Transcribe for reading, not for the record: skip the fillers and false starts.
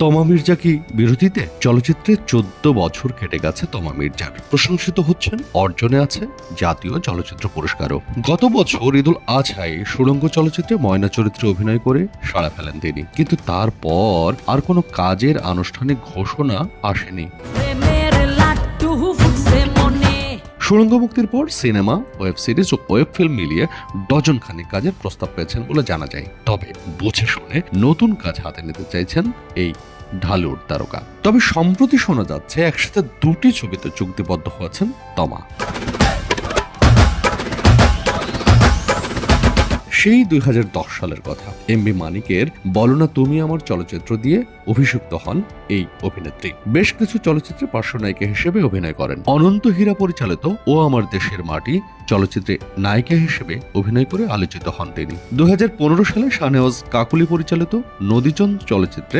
তমা মির্জা কি বিরতিতে? চলচ্চিত্রে 14 বছর কেটে গেছে তমা মির্জার। প্রশংসিত হচ্ছেন, অর্জনে আছে জাতীয় চলচ্চিত্র পুরস্কারও। গত বছর ঈদুল আজহায় সুড়ঙ্গ চলচ্চিত্রে ময়না চরিত্রে অভিনয় করে সাড়া ফেলেন তিনি, কিন্তু তারপর আর কোনো কাজের আনুষ্ঠানিক ঘোষণা আসেনি। সুড়ঙ্গ মুক্তির পর সিনেমা, ওয়েব সিরিজ ও ওয়েব ফিল্ম মিলিয়ে ডজন খানিক কাজের প্রস্তাব পেয়েছেন বলে জানা যায়। তবে বুঝে শুনে নতুন কাজ হাতে নিতে চাইছেন এই ঢালিউড তারকা। তবে সম্প্রতি শোনা যাচ্ছে একসাথে দুটি ছবিতে চুক্তিবদ্ধ হয়েছেন তমা। সেই 2010 সালের কথা। এমবি মানিকের বলো না তুমি আমার চলচ্চিত্র দিয়ে অভিষিক্ত হন এই অভিনেত্রী। বেশ কিছু চলচ্চিত্রে পার্শ্বনায়িকা হিসেবে অভিনয় করেন। অনন্ত হীরা পরিচালিত ও আমার দেশের মাটি চলচ্চিত্রে নায়িকা হিসেবে অভিনয় করে আলোচিত হন তিনি। 2015 সালে শাহনেওয়াজ কাকুলি পরিচালিত নদীচন্দ চলচ্চিত্রে